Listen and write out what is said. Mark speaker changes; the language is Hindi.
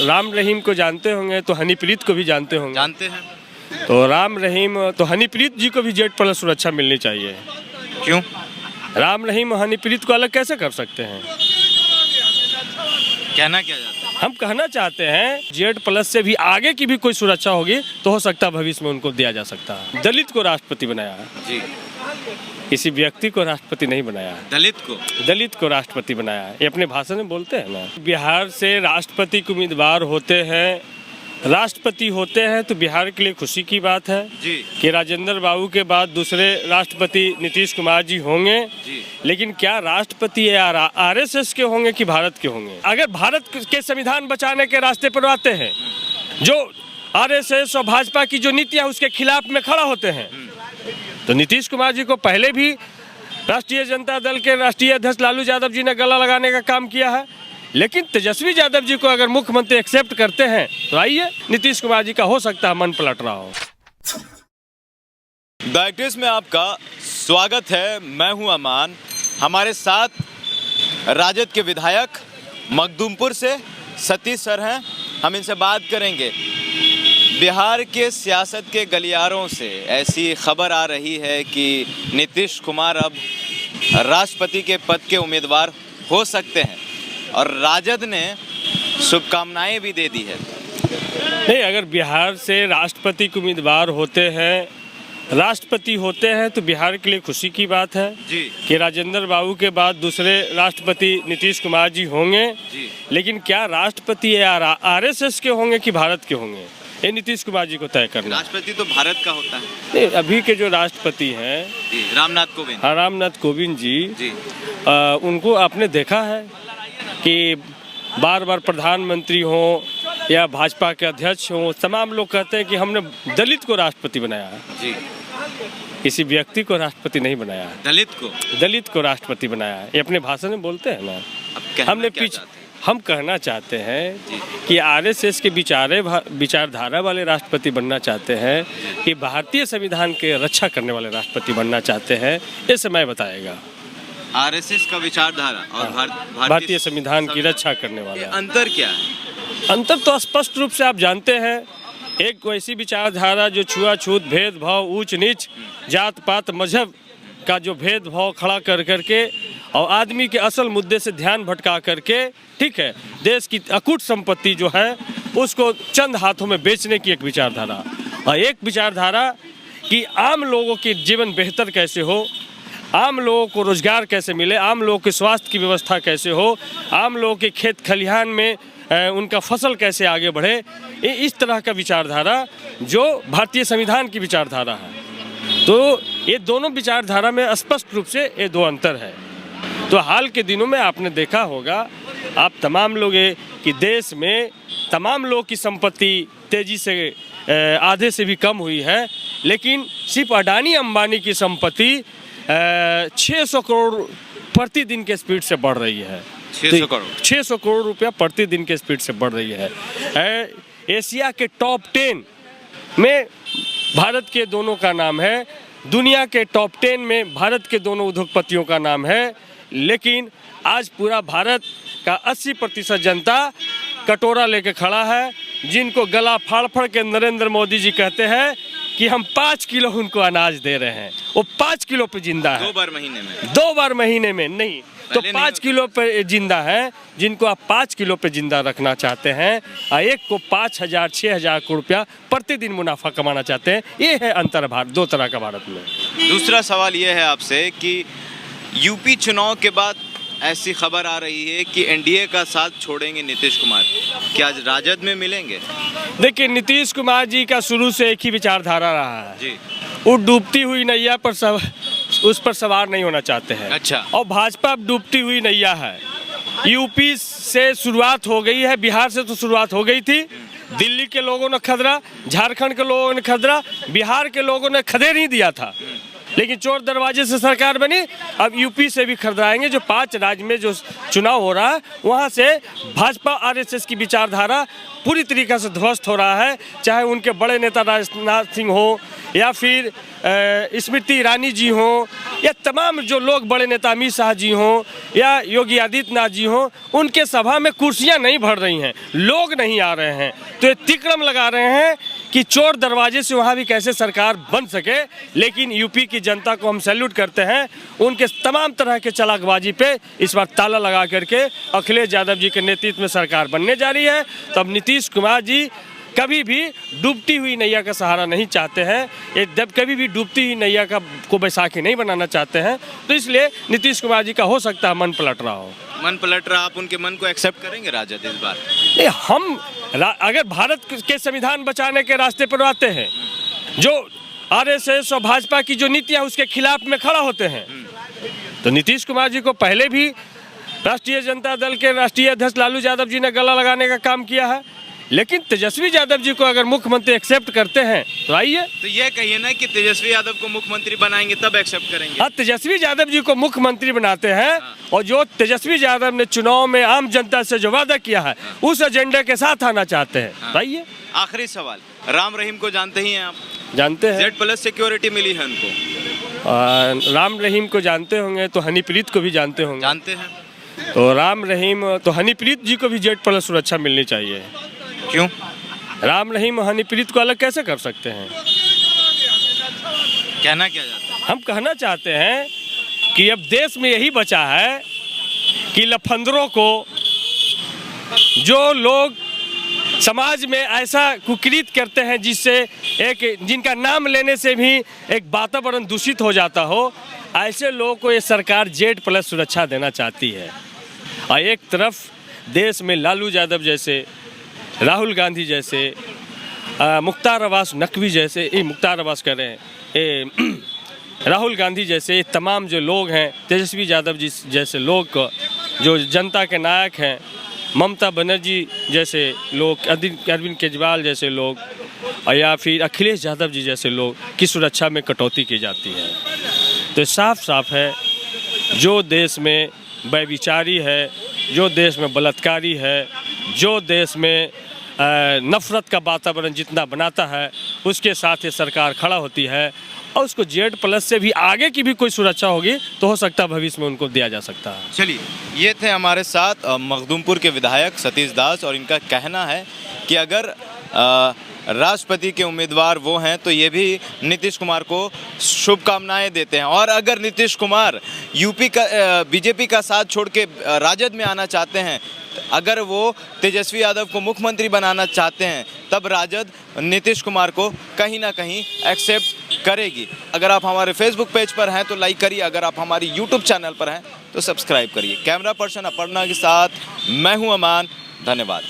Speaker 1: राम रहीम को जानते होंगे तो हनीप्रीत को भी जानते होंगे।
Speaker 2: जानते हैं।
Speaker 1: तो राम रहीम तो हनीप्रीत जी को भी Z+ सुरक्षा मिलनी चाहिए।
Speaker 2: क्यों?
Speaker 1: राम रहीम हनीप्रीत को अलग कैसे कर सकते हैं?
Speaker 2: कहना क्या चाहते हैं?
Speaker 1: हम कहना चाहते हैं Z+ से भी आगे की भी कोई सुरक्षा होगी तो हो सकता है भविष्य में उनको दिया जा सकता है। दलित को राष्ट्रपति बनाया है
Speaker 2: जी।
Speaker 1: किसी व्यक्ति को राष्ट्रपति नहीं बनाया है। दलित को राष्ट्रपति बनाया है। ये अपने भाषण में बोलते हैं ना। बिहार से राष्ट्रपति के उम्मीदवार राष्ट्रपति होते हैं तो बिहार के लिए खुशी की बात है
Speaker 2: जी।
Speaker 1: कि राजेंद्र बाबू के बाद दूसरे राष्ट्रपति नीतीश कुमार जी होंगे
Speaker 2: जी।
Speaker 1: लेकिन क्या राष्ट्रपति RSS के होंगे कि भारत के होंगे? अगर भारत के संविधान बचाने के रास्ते पर आते हैं, जो RSS और भाजपा की जो नीतियां उसके खिलाफ में खड़ा होते हैं, तो नीतीश कुमार जी को पहले भी राष्ट्रीय जनता दल के राष्ट्रीय अध्यक्ष लालू यादव जी ने गला लगाने का काम किया है। लेकिन तेजस्वी यादव जी को अगर मुख्यमंत्री एक्सेप्ट करते हैं तो आइए नीतीश कुमार जी का हो सकता है मन पलट रहा हो।
Speaker 2: द एक्ट्रेस में आपका स्वागत है। मैं हूं अमान। हमारे साथ राजद के विधायक मखदूमपुर से सतीश सर हैं। हम इनसे बात करेंगे। बिहार के सियासत के गलियारों से ऐसी खबर आ रही है कि नीतीश कुमार अब राष्ट्रपति के पद के उम्मीदवार हो सकते हैं और राजद ने शुभकामनाएं भी दे दी है।
Speaker 1: नहीं, अगर बिहार से राष्ट्रपति के उम्मीदवार राष्ट्रपति होते हैं तो बिहार के लिए खुशी की बात है
Speaker 2: जी।
Speaker 1: कि राजेंद्र बाबू के बाद दूसरे राष्ट्रपति नीतीश कुमार जी होंगे
Speaker 2: जी।
Speaker 1: लेकिन क्या राष्ट्रपति RSS के होंगे कि भारत के होंगे, ये नीतीश कुमार जी को तय करना।
Speaker 2: राष्ट्रपति तो भारत का होता है।
Speaker 1: नहीं, अभी के जो राष्ट्रपति हैं रामनाथ कोविंद जी। उनको आपने देखा है कि बार बार प्रधानमंत्री हो या भाजपा के अध्यक्ष हो, तमाम लोग कहते हैं कि हमने दलित को राष्ट्रपति बनाया है
Speaker 2: जी।
Speaker 1: किसी व्यक्ति को राष्ट्रपति नहीं बनाया है। दलित को राष्ट्रपति बनाया है। ये अपने भाषण में बोलते हैं ना। हम कहना चाहते हैं कि RSS के विचारधारा वाले राष्ट्रपति बनना चाहते हैं कि भारतीय संविधान के रक्षा करने वाले राष्ट्रपति बनना चाहते हैं। ये समय बताएगा।
Speaker 2: RSS का विचारधारा और
Speaker 1: भारतीय संविधान की रक्षा करने वाला
Speaker 2: अंतर क्या है?
Speaker 1: अंतर तो स्पष्ट रूप से आप जानते हैं। एक वैसी विचारधारा जो छुआछूत, भेदभाव, ऊंच नीच, जात पात, मजहब का जो भेदभाव खड़ा कर करके और आदमी के असल मुद्दे से ध्यान भटका करके, ठीक है, देश की अकूट संपत्ति जो है उसको चंद हाथों में बेचने की एक विचारधारा, और एक विचारधारा कि आम लोगों के जीवन बेहतर कैसे हो, आम लोगों को रोजगार कैसे मिले, आम लोगों के स्वास्थ्य की व्यवस्था कैसे हो, आम लोगों के खेत खलिहान में उनका फसल कैसे आगे बढ़े। इस तरह का विचारधारा जो भारतीय संविधान की विचारधारा है। तो ये दोनों विचारधारा में स्पष्ट रूप से ये दो अंतर है। तो हाल के दिनों में आपने देखा होगा, आप तमाम लोग कि देश में तमाम लोगों की संपत्ति तेजी से आधे से भी कम हुई है, लेकिन सिर्फ अडानी अंबानी की संपत्ति 600 करोड़ प्रतिदिन के स्पीड से बढ़ रही है। 600 करोड़ रुपया प्रतिदिन के स्पीड से बढ़ रही है। एशिया के टॉप 10 में भारत के दोनों का नाम है, दुनिया के टॉप 10 में भारत के दोनों उद्योगपतियों का नाम है। लेकिन आज पूरा भारत का 80% जनता कटोरा लेके खड़ा है, जिनको गला फाड़ फाड़ के नरेंद्र मोदी जी कहते हैं कि हम 5 किलो उनको अनाज दे रहे हैं। वो 5 किलो पे जिंदा है। 2 बार महीने में नहीं तो 5 किलो पे जिंदा है, जिनको आप 5 किलो पे जिंदा रखना चाहते हैं और एक को 5,000-6,000 करोड़ रुपया प्रतिदिन मुनाफा कमाना चाहते हैं। ये है अंतर भारत, दो तरह का भारत में।
Speaker 2: दूसरा सवाल ये है आपसे कि यूपी चुनाव के बाद ऐसी खबर आ रही है कि NDA का साथ छोड़ेंगे नीतीश कुमार, क्या राजद में मिलेंगे?
Speaker 1: देखिए, नीतीश कुमार जी का शुरू से एक ही विचारधारा रहा है
Speaker 2: जी।
Speaker 1: वो डूबती हुई नैया पर उस पर सवार नहीं होना चाहते हैं।
Speaker 2: अच्छा।
Speaker 1: और भाजपा डूबती हुई नैया है। यूपी से शुरुआत हो गई है, बिहार से तो शुरुआत हो गई थी। दिल्ली के लोगों ने खदरा, झारखंड के लोगों ने खदरा, बिहार के लोगों ने खदे नहीं दिया था, लेकिन चोर दरवाजे से सरकार बनी। अब यूपी से भी खरीदाएंगे। जो 5 राज्य में जो चुनाव हो रहा है वहाँ से भाजपा RSS की विचारधारा पूरी तरीके से ध्वस्त हो रहा है। चाहे उनके बड़े नेता राजनाथ सिंह हो या फिर स्मृति ईरानी जी हों, या तमाम जो लोग बड़े नेता अमित शाह जी हों या योगी आदित्यनाथ जी हों, उनके सभा में कुर्सियां नहीं भर रही हैं, लोग नहीं आ रहे हैं। तो ये तिक्रम लगा रहे हैं कि चोर दरवाजे से वहाँ भी कैसे सरकार बन सके। लेकिन यूपी की जनता को हम सैल्यूट करते हैं, उनके तमाम तरह के चालाकबाजी पे इस बार ताला लगा करके अखिलेश यादव जी के नेतृत्व में सरकार बनने जा रही है। तो अब नीतीश कुमार जी कभी भी डूबती हुई नैया का सहारा नहीं चाहते हैं, ये जब कभी भी डूबती हुई नैया को बैसाखी नहीं बनाना चाहते हैं। तो इसलिए नीतीश कुमार जी का हो सकता है मन पलट रहा हो।
Speaker 2: मन पलट रहा, आप उनके मन को एक्सेप्ट करेंगे राजद इस बार?
Speaker 1: नहीं, हम अगर भारत के संविधान बचाने के रास्ते पर आते हैं, जो आरएसएस और भाजपा की जो नीतियां उसके खिलाफ में खड़ा होते हैं, तो नीतीश कुमार जी को पहले भी राष्ट्रीय जनता दल के राष्ट्रीय अध्यक्ष लालू यादव जी ने गला लगाने का काम किया है। लेकिन तेजस्वी यादव जी को अगर मुख्यमंत्री एक्सेप्ट करते हैं तो आइए।
Speaker 2: तो ये कहिए ना कि तेजस्वी यादव को मुख्यमंत्री बनाएंगे तब एक्सेप्ट करेंगे।
Speaker 1: हाँ, तेजस्वी यादव जी को मुख्यमंत्री बनाते हैं और जो तेजस्वी यादव ने चुनाव में आम जनता से जो वादा किया है उस एजेंडे के साथ आना चाहते हैं। तो आइए।
Speaker 2: आखिरी सवाल, राम रहीम को जानते ही हैं आप?
Speaker 1: जानते हैं।
Speaker 2: Z+ सिक्योरिटी मिली है उनको।
Speaker 1: राम रहीम को जानते होंगे तो हनीप्रीत को भी जानते होंगे।
Speaker 2: जानते हैं।
Speaker 1: तो राम रहीम तो हनीप्रीत जी को भी Z+ सुरक्षा मिलनी चाहिए।
Speaker 2: क्यों?
Speaker 1: राम रहीम हनीप्रीत को अलग कैसे कर सकते हैं?
Speaker 2: कहना क्या चाहते हैं?
Speaker 1: हम कहना चाहते हैं कि अब देश में यही बचा है कि लफंदरों को, जो लोग समाज में ऐसा कुकृत करते हैं जिससे जिनका नाम लेने से भी एक वातावरण दूषित हो जाता हो, ऐसे लोगों को ये सरकार Z+ सुरक्षा देना चाहती है। और एक तरफ देश में लालू यादव जैसे, राहुल गांधी जैसे, मुख्तार अब्बास नकवी जैसे, मुख्तार अब्बास कह रहे हैं, राहुल गांधी जैसे तमाम जो लोग हैं, तेजस्वी यादव जी जैसे लोग जो जनता के नायक हैं, ममता बनर्जी जैसे लोग, अरविंद केजरीवाल जैसे लोग, या फिर अखिलेश यादव जी जैसे लोग की सुरक्षा में कटौती की जाती है। तो साफ साफ है, जो देश में व्यभिचारी है, जो देश में बलात्कारी है, जो देश में नफरत का वातावरण जितना बनाता है, उसके साथ ये सरकार खड़ा होती है। और उसको Z+ से भी आगे की भी कोई सुरक्षा होगी तो हो सकता है भविष्य में उनको दिया जा सकता है।
Speaker 2: चलिए, ये थे हमारे साथ मखदूमपुर के विधायक सतीश दास, और इनका कहना है कि अगर राष्ट्रपति के उम्मीदवार वो हैं तो ये भी नीतीश कुमार को शुभकामनाएं देते हैं। और अगर नीतीश कुमार यूपी का बीजेपी का साथ छोड़ के राजद में आना चाहते हैं, अगर वो तेजस्वी यादव को मुख्यमंत्री बनाना चाहते हैं, तब राजद नीतीश कुमार को कहीं ना कहीं एक्सेप्ट करेगी। अगर आप हमारे फेसबुक पेज पर हैं तो लाइक करिए, अगर आप हमारी यूट्यूब चैनल पर हैं तो सब्सक्राइब करिए। कैमरा पर्सन अपर्णा के साथ मैं हूं अमान, धन्यवाद।